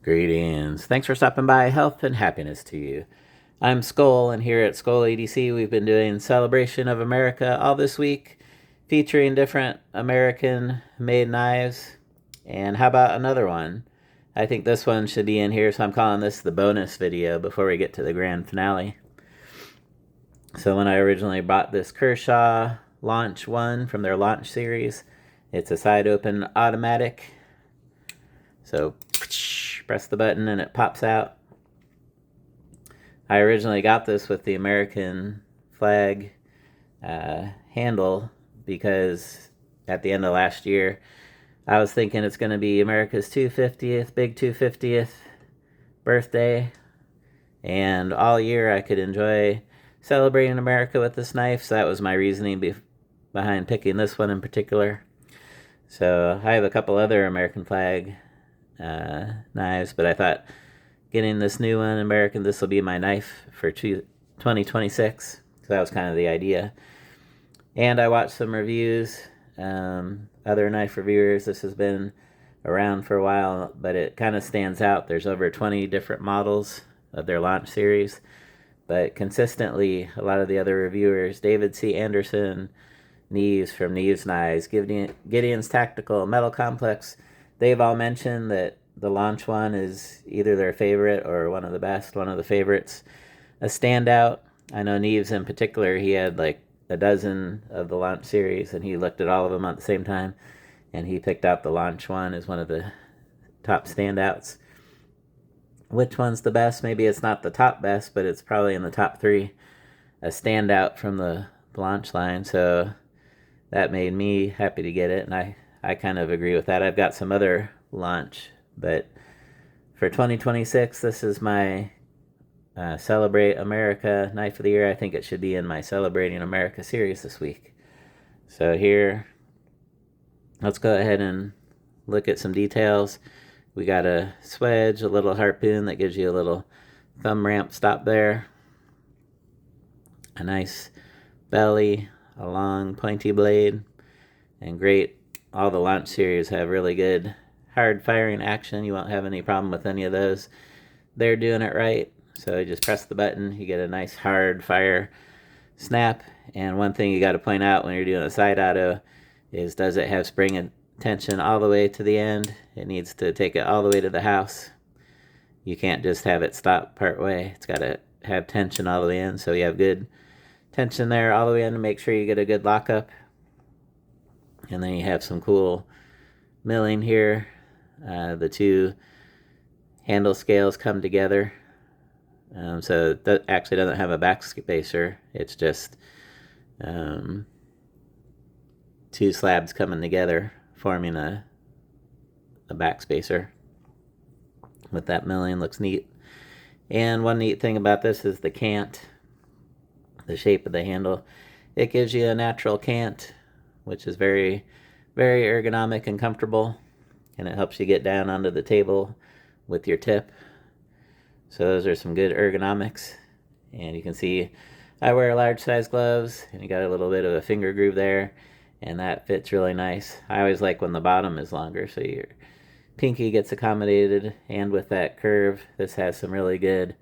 Greetings. Thanks for stopping by. Health and happiness to you. I'm Skol, and here at Skol EDC, we've been doing Celebration of America all this week, featuring different American-made knives. And how about another one? I think this one should be in here, so I'm calling this the bonus video before we get to the grand finale. So when I originally bought this Kershaw Launch one from their Launch series, it's a side-open automatic. So press the button and it pops out. I originally got this with the American flag handle because at the end of last year I was thinking it's going to be America's 250th, big 250th birthday, and all year I could enjoy celebrating America with this knife, so that was my reasoning behind picking this one in particular. So I have a couple other American flag knives, but I thought getting this new one, American, this will be my knife for 2026. So that was kind of the idea. And I watched some reviews, other knife reviewers. This has been around for a while, but it kind of stands out. There's over 20 different models of their Launch series, but consistently a lot of the other reviewers, David C. Anderson, Neves from Neves Knives, Gideon's Tactical, Metal Complex, they've all mentioned that the Launch one is either their favorite or one of the best, one of the favorites. A standout, I know Neves in particular, he had like a dozen of the Launch series, and he looked at all of them at the same time, and he picked out the Launch one as one of the top standouts. Which one's the best? Maybe it's not the top best, but it's probably in the top three. A standout from the Launch line, so that made me happy to get it, and I kind of agree with that. I've got some other Launch, but for 2026, this is my Celebrate America Knife of the Year. I think it should be in my Celebrating America series this week. So here, let's go ahead and look at some details. We got a swedge, a little harpoon that gives you a little thumb ramp stop there, a nice belly, a long pointy blade, and great. All the Launch series have really good hard firing action. You won't have any problem with any of those. They're doing it right. So you just press the button, you get a nice hard fire snap. And one thing you got to point out when you're doing a side auto is, does it have spring tension all the way to the end? It needs to take it all the way to the house. You can't just have it stop part way. It's got to have tension all the way in. So you have good tension there all the way in to make sure you get a good lockup. And then you have some cool milling here. The two handle scales come together. So that actually doesn't have a backspacer. It's just two slabs coming together, forming a backspacer. With that milling, looks neat. And one neat thing about this is the cant, the shape of the handle. It gives you a natural cant, which is very, very ergonomic and comfortable, and it helps you get down onto the table with your tip. So those are some good ergonomics. And you can see I wear large size gloves, and you got a little bit of a finger groove there, and that fits really nice. I always like when the bottom is longer, so your pinky gets accommodated, and with that curve, this has some really good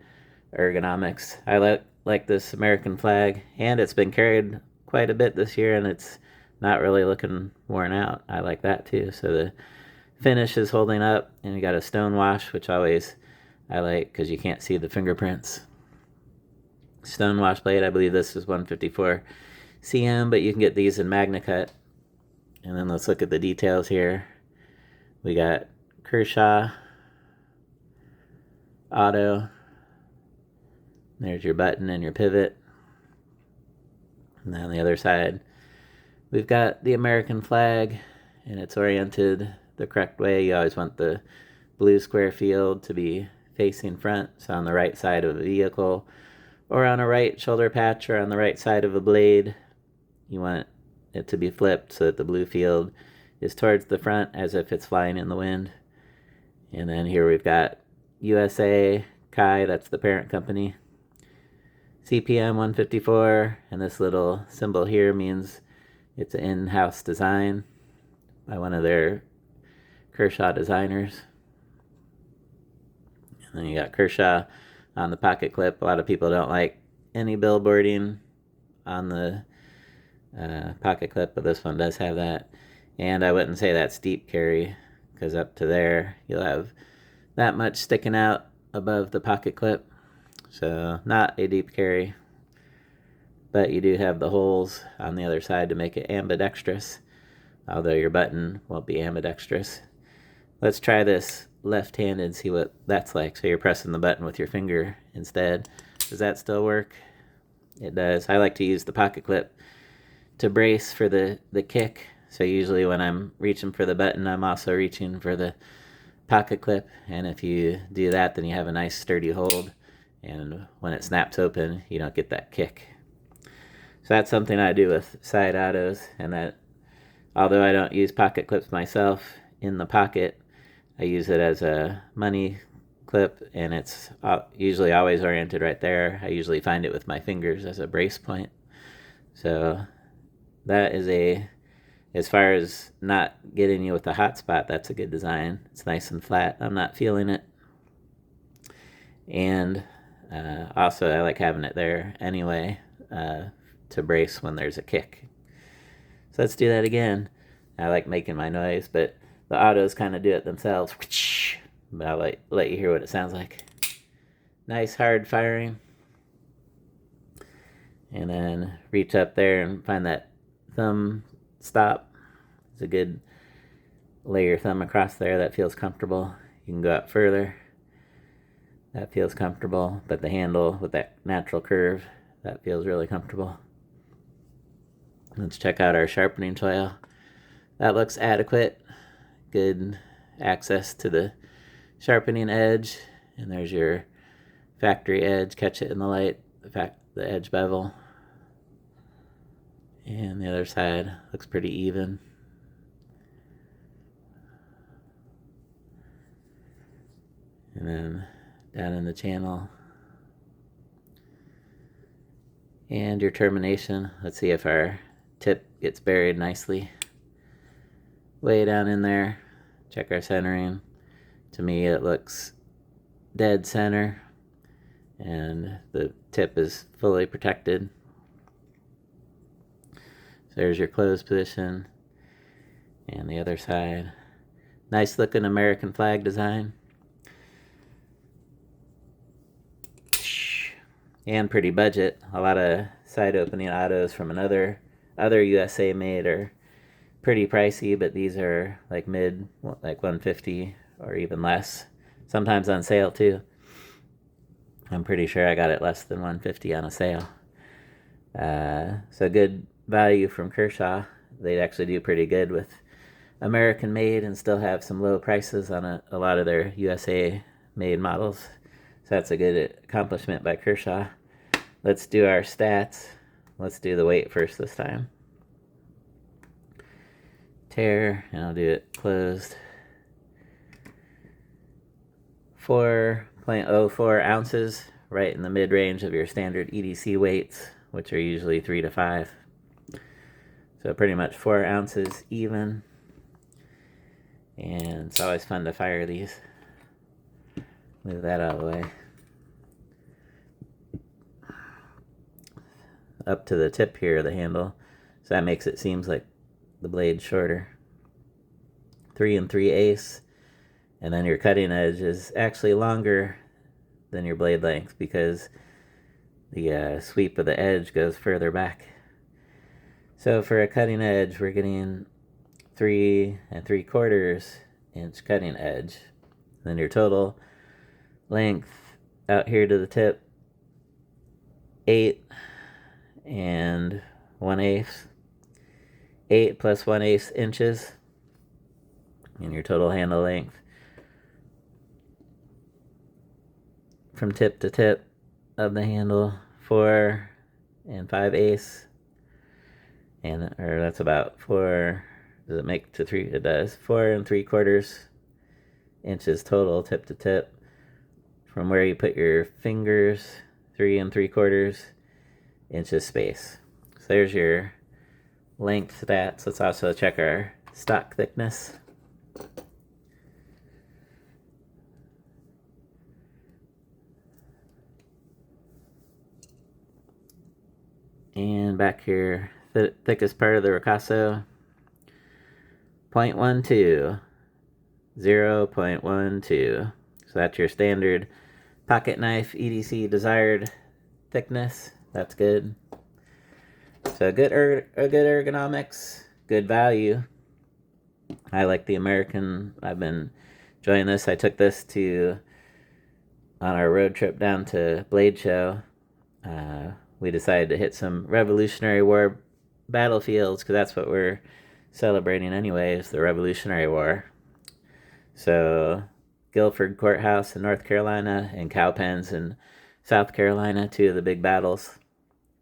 ergonomics. I like this American flag, and it's been carried quite a bit this year, and it's not really looking worn out. I like that too. So the finish is holding up, and you got a stone wash, which always I like because you can't see the fingerprints. Stone wash blade, I believe this is 154 cm, but you can get these in Magna Cut. And then let's look at the details here. We got Kershaw Auto. There's your button and your pivot. And then on the other side, we've got the American flag, and it's oriented the correct way. You always want the blue square field to be facing front, so on the right side of a vehicle, or on a right shoulder patch, or on the right side of a blade, you want it to be flipped so that the blue field is towards the front as if it's flying in the wind. And then here we've got USA Kai, that's the parent company, CPM 154, and this little symbol here means it's an in-house design by one of their Kershaw designers. And you got Kershaw on the pocket clip. A lot of people don't like any billboarding on the pocket clip, but this one does have that. And I wouldn't say that's deep carry, because up to there you'll have that much sticking out above the pocket clip. So not a deep carry, but you do have the holes on the other side to make it ambidextrous, although your button won't be ambidextrous. Let's try this left-handed and see what that's like. So you're pressing the button with your finger instead. Does that still work? It does. I like to use the pocket clip to brace for the kick. So usually when I'm reaching for the button, I'm also reaching for the pocket clip. And if you do that, then you have a nice sturdy hold. And when it snaps open, you don't get that kick. So that's something I do with side autos. And that, although I don't use pocket clips myself in the pocket, I use it as a money clip, and it's usually always oriented right there. I usually find it with my fingers as a brace point. So that is as far as not getting you with the hot spot, that's a good design. It's nice and flat. I'm not feeling it. And also I like having it there anyway to brace when there's a kick. So let's do that again. I like making my noise, but the autos kind of do it themselves. But I'll let you hear what it sounds like. Nice hard firing. And then reach up there and find that thumb stop. It's a good lay your thumb across there. That feels comfortable. You can go up further. That feels comfortable. But the handle with that natural curve, that feels really comfortable. Let's check out our sharpening choil. That looks adequate. Good access to the sharpening edge, and there's your factory edge. Catch it in the light, the edge bevel. And the other side looks pretty even. And then down in the channel. And your termination. Let's see if our tip gets buried nicely. Way down in there. Check our centering. To me, it looks dead center, and the tip is fully protected. So there's your closed position, and the other side. Nice looking American flag design. And pretty budget. A lot of side opening autos from other USA made are pretty pricey, but these are like mid, like 150 or even less. Sometimes on sale too. I'm pretty sure I got it less than 150 on a sale. So good value from Kershaw. They actually do pretty good with American made and still have some low prices on a lot of their USA made models. So that's a good accomplishment by Kershaw. Let's do our stats. Let's do the weight first this time. Tear, and I'll do it closed. 4.04 ounces, right in the mid-range of your standard EDC weights, which are usually 3 to 5. So pretty much 4 ounces even. And it's always fun to fire these. Move that out of the way. Up to the tip here of the handle. So that makes it seems like the blade shorter. 3 3/8, and then your cutting edge is actually longer than your blade length because the sweep of the edge goes further back. So for a cutting edge, we're getting 3 3/4 inch cutting edge. Then your total length out here to the tip, 8 1/8. 8 plus 1/8 inches, and your total handle length from tip to tip of the handle, 4 5/8, or that's about 4. Does it make to 3? It does. 4 3/4 inches total tip to tip from where you put your fingers. 3 3/4 inches space. So there's your length stats. Let's also check our stock thickness. And back here, the thickest part of the ricasso, 0.12, 0.12. So that's your standard pocket knife EDC desired thickness. That's good. So good ergonomics, good value. I like the American. I've been enjoying this. I took this on our road trip down to Blade Show. We decided to hit some Revolutionary War battlefields because that's what we're celebrating anyway, is the Revolutionary War. So Guilford Courthouse in North Carolina and Cowpens in South Carolina, two of the big battles.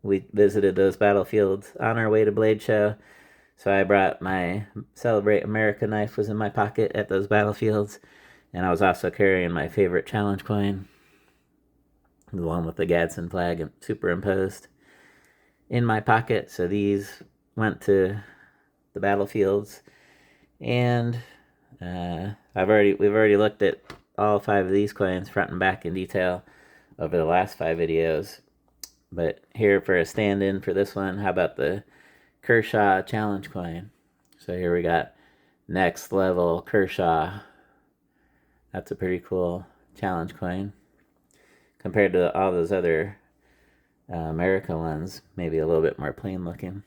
We visited those battlefields on our way to Blade Show. So I brought my Celebrate America knife, was in my pocket at those battlefields. And I was also carrying my favorite challenge coin, the one with the Gadsden flag superimposed, in my pocket. So these went to the battlefields. And we've already looked at all 5 of these coins front and back in detail over the last 5 videos. But here for a stand-in for this one, how about the Kershaw challenge coin? So here we got next level Kershaw. That's a pretty cool challenge coin compared to all those other America ones, maybe a little bit more plain looking.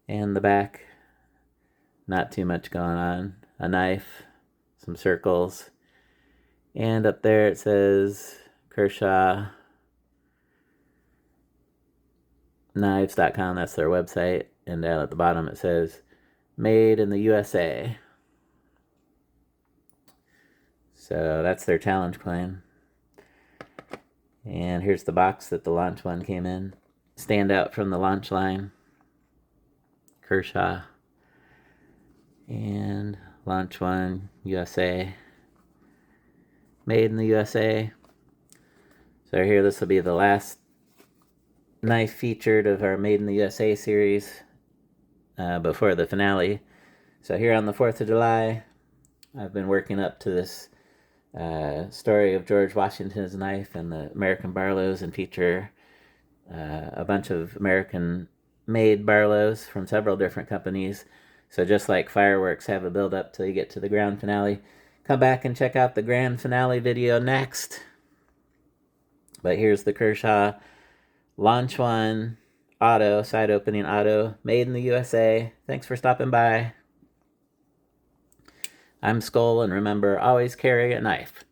And the back, not too much going on. A knife, some circles, and up there it says Kershaw Knives.com, that's their website, and down at the bottom it says made in the USA. So that's their challenge coin. And here's the box that the launch one came in. Stand out from the launch line, Kershaw. And launch one, USA. Made in the USA. So here, this will be the last knife featured of our Made in the USA series before the finale. So here on the 4th of July, I've been working up to this story of George Washington's knife and the American Barlows, and feature a bunch of American-made Barlows from several different companies. So just like fireworks have a build-up till you get to the grand finale, come back and check out the grand finale video next. But here's the Kershaw Launch One Auto, side opening auto, made in the USA. Thanks for stopping by. I'm Skol, and remember, always carry a knife.